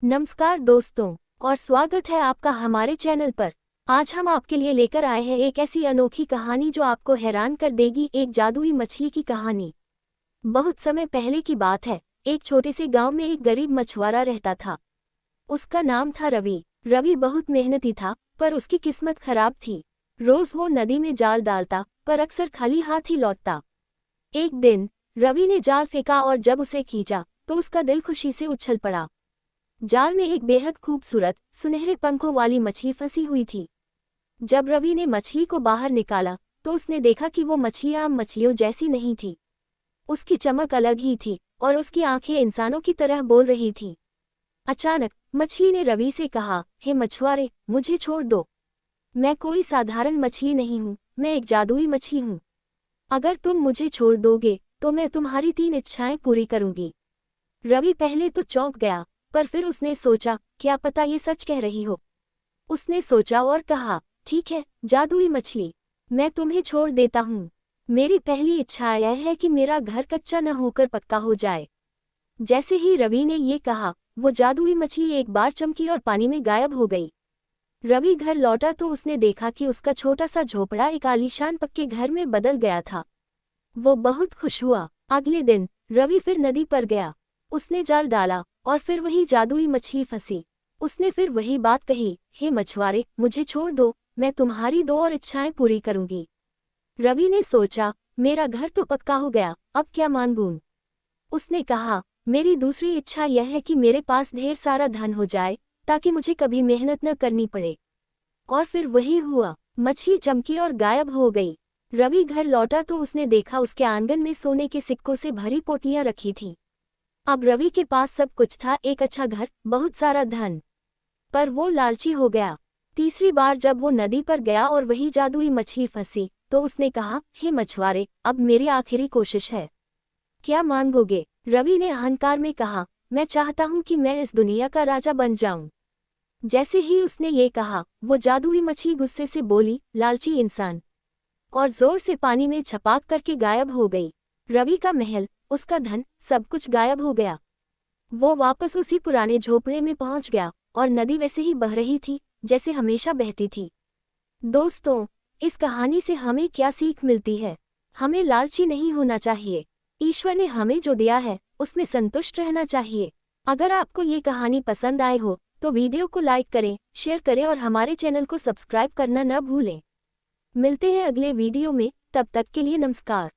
नमस्कार दोस्तों, और स्वागत है आपका हमारे चैनल पर। आज हम आपके लिए लेकर आए हैं एक ऐसी अनोखी कहानी जो आपको हैरान कर देगी। एक जादुई मछली की कहानी। बहुत समय पहले की बात है। एक छोटे से गांव में एक गरीब मछुआरा रहता था। उसका नाम था रवि। रवि बहुत मेहनती था, पर उसकी किस्मत खराब थी। रोज वो नदी में जाल डालता, पर अक्सर खाली हाथ ही लौटता। एक दिन रवि ने जाल फेंका और जब उसे खींचा तो उसका दिल खुशी से उछल पड़ा। जाल में एक बेहद खूबसूरत सुनहरे पंखों वाली मछली फंसी हुई थी। जब रवि ने मछली को बाहर निकाला तो उसने देखा कि वो मछली आम मछलियों जैसी नहीं थी। उसकी चमक अलग ही थी और उसकी आंखें इंसानों की तरह बोल रही थीं। अचानक मछली ने रवि से कहा, हे मछुआरे, मुझे छोड़ दो। मैं कोई साधारण मछली नहीं हूँ, मैं एक जादुई मछली हूँ। अगर तुम मुझे छोड़ दोगे तो मैं तुम्हारी 3 इच्छाएं पूरी करूंगी। रवि पहले तो चौंक गया, पर फिर उसने सोचा, क्या पता ये सच कह रही हो। उसने सोचा और कहा, ठीक है जादुई मछली, मैं तुम्हें छोड़ देता हूँ। मेरी पहली इच्छा यह है कि मेरा घर कच्चा न होकर पक्का हो जाए। जैसे ही रवि ने ये कहा, वो जादुई मछली एक बार चमकी और पानी में गायब हो गई। रवि घर लौटा तो उसने देखा कि उसका छोटा सा झोपड़ा एक आलीशान पक्के घर में बदल गया था। वो बहुत खुश हुआ। अगले दिन रवि फिर नदी पर गया। उसने जाल डाला और फिर वही जादुई मछली फंसी। उसने फिर वही बात कही, हे मछुआरे, मुझे छोड़ दो, मैं तुम्हारी 2 और इच्छाएं पूरी करूंगी। रवि ने सोचा, मेरा घर तो पक्का हो गया, अब क्या मांगूं। उसने कहा, मेरी दूसरी इच्छा यह है कि मेरे पास ढेर सारा धन हो जाए, ताकि मुझे कभी मेहनत न करनी पड़े। और फिर वही हुआ। मछली चमकी और गायब हो गई। रवि घर लौटा तो उसने देखा उसके आंगन में सोने के सिक्कों से भरी पोटलियां रखी थीं। अब रवि के पास सब कुछ था, एक अच्छा घर, बहुत सारा धन। पर वो लालची हो गया। तीसरी बार जब वो नदी पर गया और वही जादुई मछली फंसी, तो उसने कहा, हे मछुआरे, अब मेरी आखिरी कोशिश है, क्या मांगोगे। रवि ने अहंकार में कहा, मैं चाहता हूँ कि मैं इस दुनिया का राजा बन जाऊं। जैसे ही उसने ये कहा, वो जादुई मछली गुस्से से बोली, लालची इंसान, और जोर से पानी में छपाक करके गायब हो गई। रवि का महल, उसका धन, सब कुछ गायब हो गया। वो वापस उसी पुराने झोपड़े में पहुंच गया और नदी वैसे ही बह रही थी जैसे हमेशा बहती थी। दोस्तों, इस कहानी से हमें क्या सीख मिलती है? हमें लालची नहीं होना चाहिए। ईश्वर ने हमें जो दिया है उसमें संतुष्ट रहना चाहिए। अगर आपको ये कहानी पसंद आए हो तो वीडियो को लाइक करें, शेयर करें और हमारे चैनल को सब्सक्राइब करना न भूलें। मिलते हैं अगले वीडियो में, तब तक के लिए नमस्कार।